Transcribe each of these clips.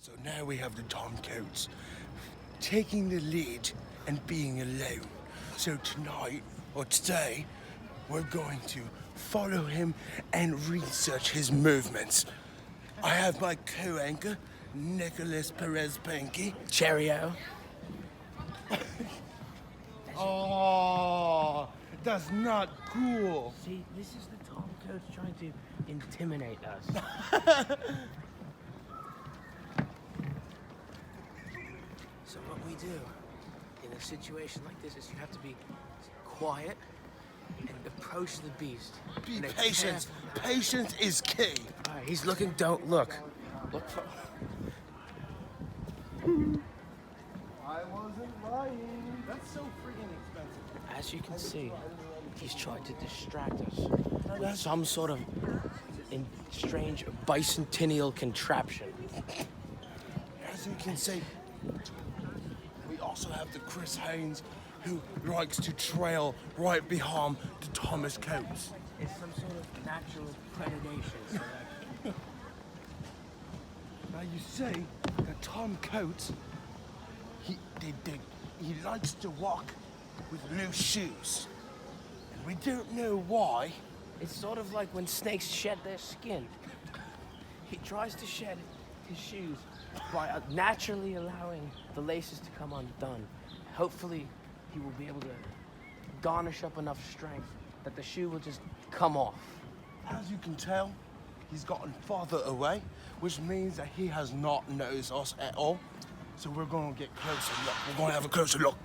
So now we have the Tom Coates taking the lead and being alone. So tonight, or today, we're going to follow him and research his movements. I have my co-anchor, Nicholas Perez Panky. Cheerio. Oh, that's not cool. See, this is the Tom Coates trying to intimidate us. So what we do in a situation like this is you have to be quiet and approach the beast. Be patient. Patience is key. All right, he's looking. Don't look. Look for. I wasn't lying. That's so freaking expensive. As you can see, he's trying to distract us with some sort of strange bicentennial contraption. As you can see, we also have the Chris Haynes who likes to trail right behind the Thomas Coates. It's some sort of natural predation. So that Now you see that Tom Coates, he likes to walk with loose shoes. And we don't know why. it's sort of like when snakes shed their skin. He tries to shed his shoes by naturally allowing the laces to come undone. Hopefully, he will be able to garnish up enough strength that the shoe will just come off. As you can tell, he's gotten farther away, which means that he has not noticed us at all. So we're gonna get closer look. We're gonna have a closer look.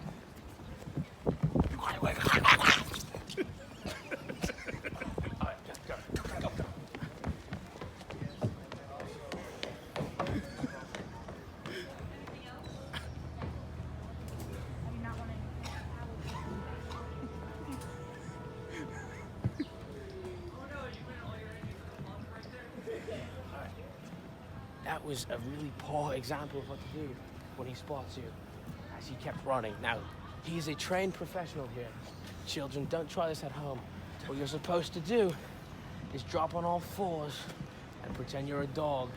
That was a really poor example of what to do when he spots you, as he kept running. Now, he is a trained professional here. Children, don't try this at home. What you're supposed to do is drop on all fours and pretend you're a dog.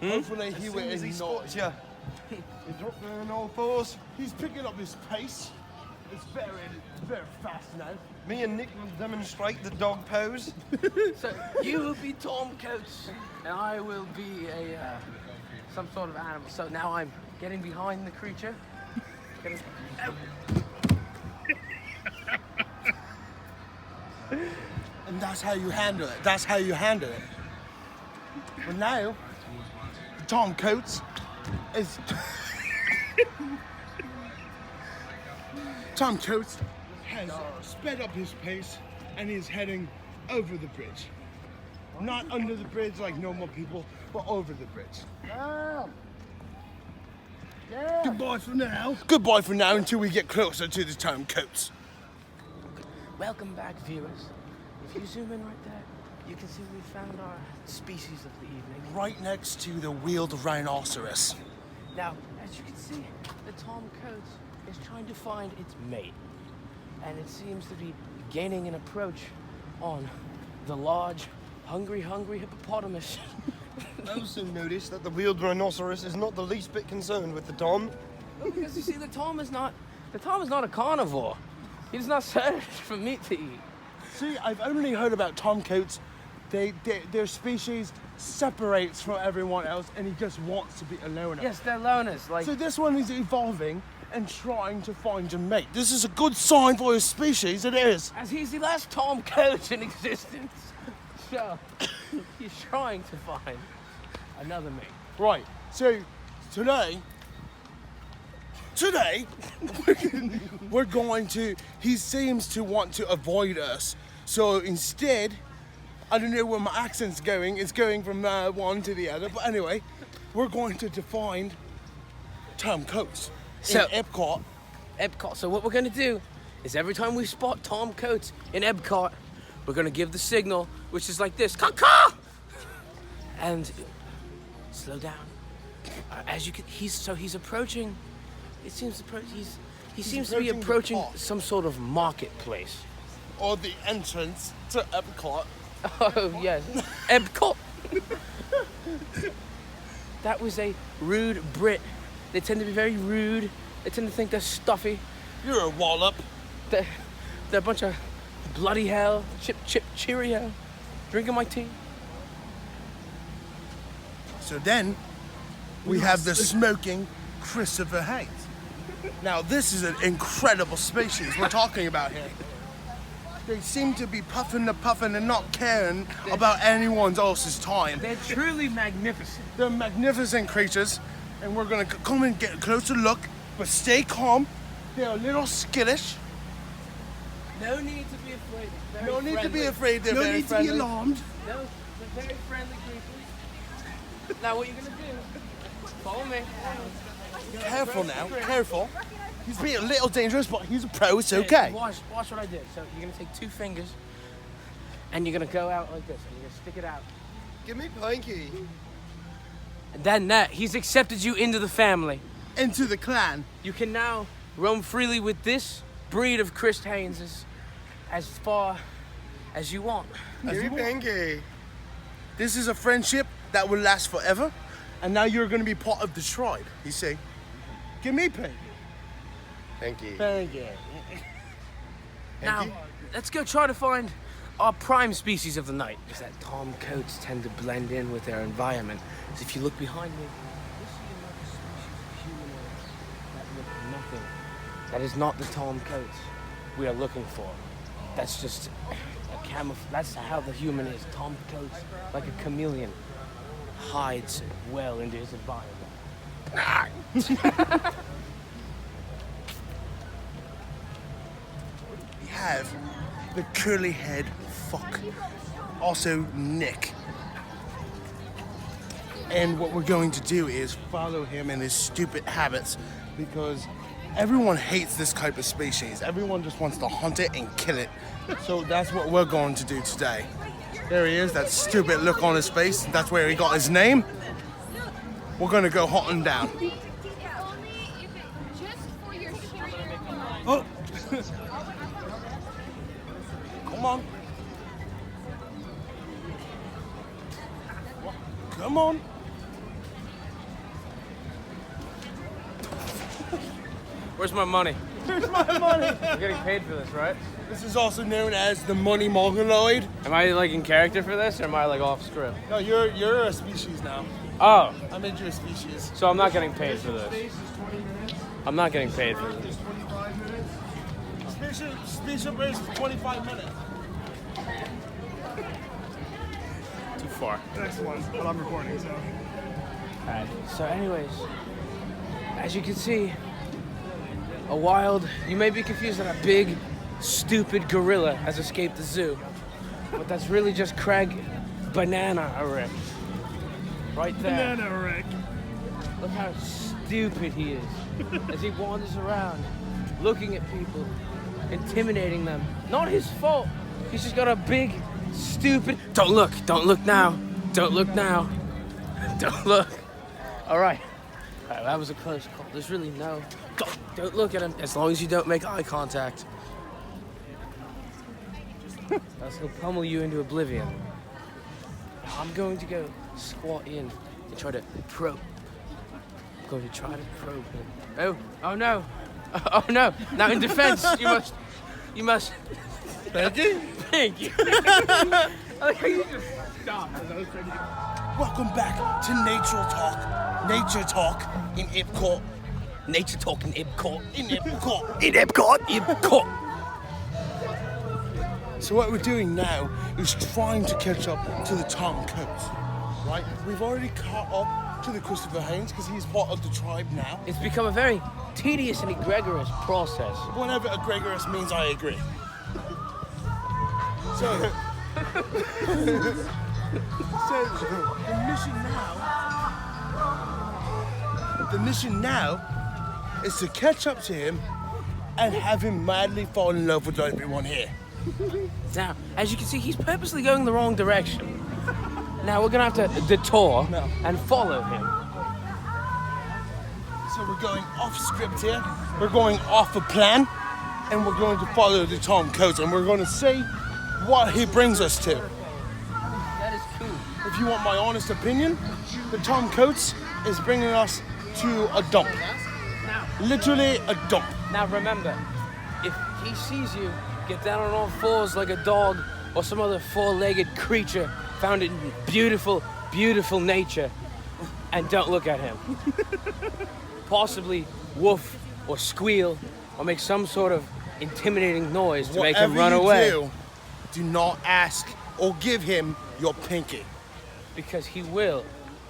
Hopefully he will As he ignore. spots you, he dropped on all fours. He's picking up his pace. It's very fast now. Me and Nick will demonstrate the dog pose. So you will be Tom Coates, and I will be some sort of animal. So now I'm getting behind the creature. And that's how you handle it. That's how you handle it. But now, Tom Coates is... Tom Coates has sped up his pace and is heading over the bridge. Not under the bridge like normal people, but over the bridge. Goodbye for now. Goodbye for now until we get closer to the Tom Coates. Welcome back, viewers. If you zoom in right there, you can see we found our species of the evening. Right next to the wheeled rhinoceros. Now, as you can see, the Tom Coates is trying to find its mate. And it seems to be gaining an approach on the large, hungry hippopotamus. I also noticed that the wheeled rhinoceros is not the least bit concerned with the Tom. Because you see, the Tom is not a carnivore. He's not searched for meat to eat. See, I've only heard about Tom Coates. Their species separates from everyone else, and he just wants to be a loner. Yes, they're loners. Like, So this one is evolving and trying to find a mate. This is a good sign for his species. It is. as he's the last Tom Coates in existence. So he's trying to find another mate. Right. So today, we're going to. He seems to want to avoid us. So instead, I don't know where my accent's going. It's going from one to the other. But anyway, we're going to find Tom Coates So- in Epcot. Epcot. So what we're going to do is every time we spot Tom Coates in Epcot, we're going to give the signal, which is like this, caw-caw! And slow down. As you can, he's approaching. It seems he seems to be approaching the approaching park. some sort of marketplace. Or the entrance to Epcot. Oh yes, Epcot. That was a rude Brit. They tend to be very rude. They tend to think they're stuffy. You're a wallop. They're a bunch of bloody hell. Chip, cheerio. Drinking my tea. So then, we have the smoking Christopher Hayes. Now, this is an incredible species we're talking about here. They seem to be puffing and not caring about anyone else's time. They're truly magnificent. They're magnificent creatures, and we're gonna come and get a closer look, but stay calm. They're a little skittish. No need to be afraid. Very No need to friendly. be afraid. They're No very need to be friendly. alarmed. No, they're very friendly creatures. Now what you're gonna do? Follow me. Careful now, careful. He's being a little dangerous, but he's a pro, it's okay. Watch what I did. So you're gonna take 2 fingers, and you're gonna go out like this, and you're gonna stick it out. Give me Pinky. And then that, he's accepted you into the family. Into the clan. You can now roam freely with this breed of Chris Hayneses as far as you want. Give me Pinky. This is a friendship that will last forever, and now you're gonna be part of the tribe, you see. Give me Pink. Pinky. Thank you. Now, let's go try to find our prime species of the night. Is that Tom coats tend to blend in with their environment. So if you look behind me, you'll see another species of humanoid that look nothing. That is not the Tom coats we are looking for. That's just a camouflage. That's how the human is. Tom coats, like a chameleon, hides well into his environment. We have the curly head fuck, also Nick. And what we're going to do is follow him and his stupid habits, because everyone hates this type of species. Everyone just wants to hunt it and kill it. So that's what we're going to do today. There he is, that stupid look on his face. That's where he got his name. We're gonna go hunt him down. Oh! Come on. Come on. Where's my money? Here's my money. We're getting paid for this, right? This is also known as the money mongoloid. Am I like in character for this, or am I like off script? No, you're a species now. Oh, I made you a species. so I'm not getting paid for this. I'm not getting paid for this. Species race is 25 minutes. Too far. Next one, but I'm recording, so. Alright, so anyways, as you can see, a wild, you may be confused that a big, stupid gorilla has escaped the zoo. But that's really just Craig Banana Rick. Right there. Banana Rick. Look how stupid he is as he wanders around, looking at people, intimidating them. Not his fault. He's just got a big, stupid... Don't look now. Don't look now. Don't look. All right, that was a close call. There's really no... Don't look at him, as long as you don't make eye contact. Else he'll pummel you into oblivion. I'm going to go squat in and try to probe. I'm going to try to probe him. Oh no. Oh no. Now in defense, you must. Thank you. Thank you. I like how you just stopped. Welcome back to Nature Talk. Nature Talk in Epcot. Nature Talk in Epcot. In Epcot. In Epcot. Epcot. So what we're doing now is trying to catch up to the Tom Coates, right? We've already caught up to the Christopher Haynes because he's part of the tribe now. It's become a very tedious and egregious process. Whatever egregious means, I agree. So the mission now is to catch up to him and have him madly fall in love with everyone here. Now, as you can see, he's purposely going the wrong direction. Now we're gonna have to detour and follow him. So we're going off script here. We're going off a plan, and we're going to follow the Tom Coates, and we're going to see what he brings us to. That is cool. if you want my honest opinion, that Tom Coates is bringing us to a dump. Literally a dump. Now remember, if he sees you get down on all fours like a dog or some other four-legged creature found in beautiful, beautiful nature, and don't look at him. Possibly woof or squeal or make some sort of intimidating noise to make him run away. Do not ask or give him your pinky. Because he will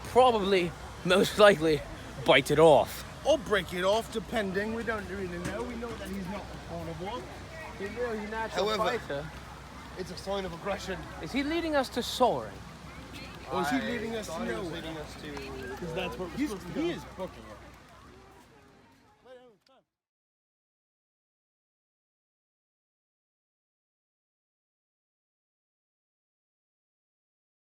probably, most likely, bite it off. Or break it off, depending. We don't really know. We know that he's not a carnivore. He's a natural However- fighter. It's a sign of aggression. Is he leading us to soaring? Or is he leading us to He's nowhere? leading us to. Because that's what he is booking it.